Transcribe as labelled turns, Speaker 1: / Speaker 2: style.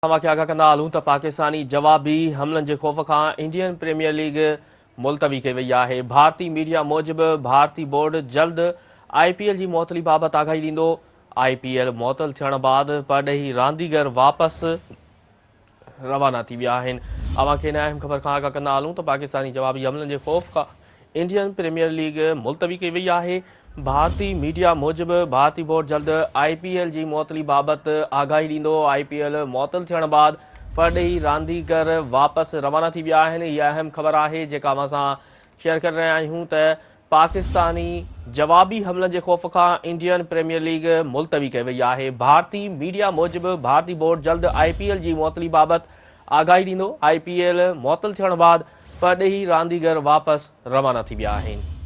Speaker 1: तव्हांखे आगाह कंदा हलूं त पाकिस्तानी जवाबी हमलनि जे ख़ौफ़ खां इंडियन प्रीमियर लीग मुलतवी कई वई आहे। भारतीय मीडिया मूजिबि भारतीय बोर्ड जल्द IPL जी मुअतली बाबति आगाही ॾींदो। IPL मुअतल थियण बैदि परॾेही रांदीगर वापसि रवाना थी विया आहिनि। अव्हांखे इन अहम ख़बर खां आगाह कंदा हलूं त पाकिस्तानी जवाबी हमलनि जे ख़ौफ़ खां इंडियन प्रीमियर लीग मुलतवी कई वई आहे। भारतीय मीडिया मूजिबि भारतीय बोर्ड जल्द IPL जी मुअतली बाबति आगाही ॾींदो। IPL मुअतल थियण बैदि परॾेही रांदीगर वापसि रवाना थी विया आहिनि। इहा अहम ख़बर आहे जेका अव्हां सां शेयर करे रहिया आहियूं त पाकिस्तानी जवाबी हमलनि जे ख़ौफ़ खां इंडियन प्रीमियर लीग मुलतवी कई वई आहे। भारतीय मीडिया मूजिबि भारतीय बोर्ड जल्द IPL जी मुअतली बाबति आगाही ॾींदो। IPL मुअतल थियण बैदि परॾेही रांदीगर वापसि रवाना थी विया आहिनि।